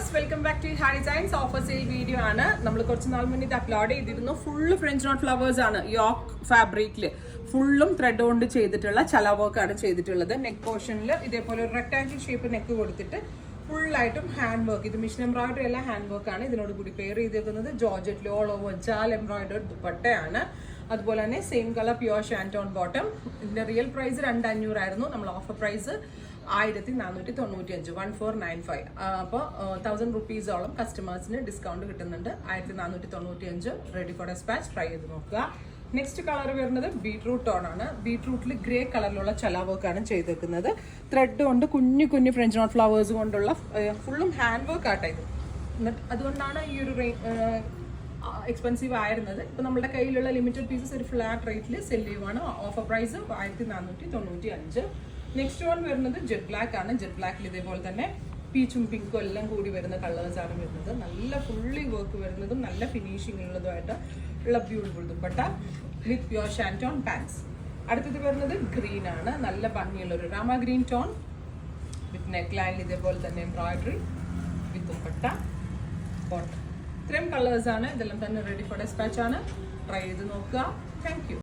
Viewers, welcome back to Harry designs offer sale video ആണ്. നമ്മൾ കുറച്ച് നാൾ മുന്നേ ഇത് അപ്ലോഡ് ചെയ്തിരുന്നു. ഫുള്ള് ഫ്രഞ്ച് നോട്ട് ഫ്ലവേഴ്സ് ആണ്. യോക്ക് ഫാബ്രിക്കിൽ ഫുള്ളും ത്രെഡ് കൊണ്ട് ചെയ്തിട്ടുള്ള ചല വർക്ക് ആണ് ചെയ്തിട്ടുള്ളത്. നെക്ക് പോർഷനിൽ ഇതേപോലെ ഒരു റെക്ടാങ്കിൾ ഷേപ്പ് നെക്ക് കൊടുത്തിട്ട് ഫുള്ളായിട്ടും ഹാൻഡ് വർക്ക്, ഇത് മിഷൻ എംബ്രോയിഡറി അല്ല, ഹാൻഡ് വർക്ക് ആണ്. ഇതിനോട് കൂടി പെയർ ചെയ്തേക്കുന്നത് ജോർജറ്റിൽ ഓൾ ഓവർ ജാൽ എംബ്രോയിഡറി ദുപ്പട്ടയാണ്. അതുപോലെ തന്നെ സെയിം കളർ പ്യുവർ ഷാൻറ്റോൺ ബോട്ടം. ഇതിന്റെ റിയൽ പ്രൈസ് 2500 ആയിരുന്നു. നമ്മൾ ഓഫർ പ്രൈസ് 1495, 1495. അപ്പോൾ 1000 റുപ്പീസോളം കസ്റ്റമേഴ്സിന് ഡിസ്കൗണ്ട് കിട്ടുന്നുണ്ട്. 1495 റെഡി ഫോർ ഡെസ്പാച്ച്. ട്രൈ ചെയ്ത് നോക്കുക. നെക്സ്റ്റ് കളർ വരുന്നത് ബീട്രൂട്ട് ടോൺ ആണ്. ബീട്രൂട്ടിൽ ഗ്രേ കളറിലുള്ള ചല വർക്ക് ആണ് ചെയ്തേക്കുന്നത്. ത്രെഡ് കൊണ്ട് കുഞ്ഞു കുഞ്ഞു ഫ്രഞ്ച് നോട്ട് ഫ്ലവേഴ്സ് കൊണ്ടുള്ള ഫുള്ളും ഹാൻഡ് വർക്ക് ആട്ടോ ഇത്. എന്നിട്ട് അതുകൊണ്ടാണ് ഈ ഒരു എക്സ്പെൻസീവ് ആയിരുന്നത്. ഇപ്പൊ നമ്മുടെ കയ്യിലുള്ള ലിമിറ്റഡ് പീസസ് ഒരു ഫ്ലാറ്റ് റേറ്റിൽ സെല് ചെയ്യുവാണ്. Offer price 1495. നെക്സ്റ്റ് വൺ വരുന്നത് ജെറ്റ് ബ്ലാക്ക് ആണ്. ജെറ്റ് ബ്ലാക്കിൽ ഇതേപോലെ തന്നെ പീച്ചും പിങ്കും എല്ലാം കൂടി വരുന്ന കളേഴ്സ് ആണ് വരുന്നത്. നല്ല ഫുള്ളി വർക്ക് വരുന്നതും നല്ല ഫിനിഷിംഗ് ഉള്ളതുമായിട്ട് ഉള്ള ബ്യൂട്ടിഫുൾ ദുപ്പട്ട വിത്ത് പ്യുവർ ഷാൻറ്റോൺ പാൻസ്. അടുത്തത് വരുന്നത് ഗ്രീൻ ആണ്. നല്ല ഭംഗിയുള്ള ഒരു രാമ ഗ്രീൻ ടോൺ വിത്ത് നെക്ക് ലൈനിൽ ഇതേപോലെ തന്നെ എംബ്രോയിഡറി വിത്ത് ദുപ്പട്ട ബോട്ടം. ഇത്രയും കളേഴ്സ് ആണ്. ഇതെല്ലാം തന്നെ റെഡി ഫോർ ഡെസ്പാച്ച് ആണ്. ട്രൈ ചെയ്ത് നോക്കുക. Thank you.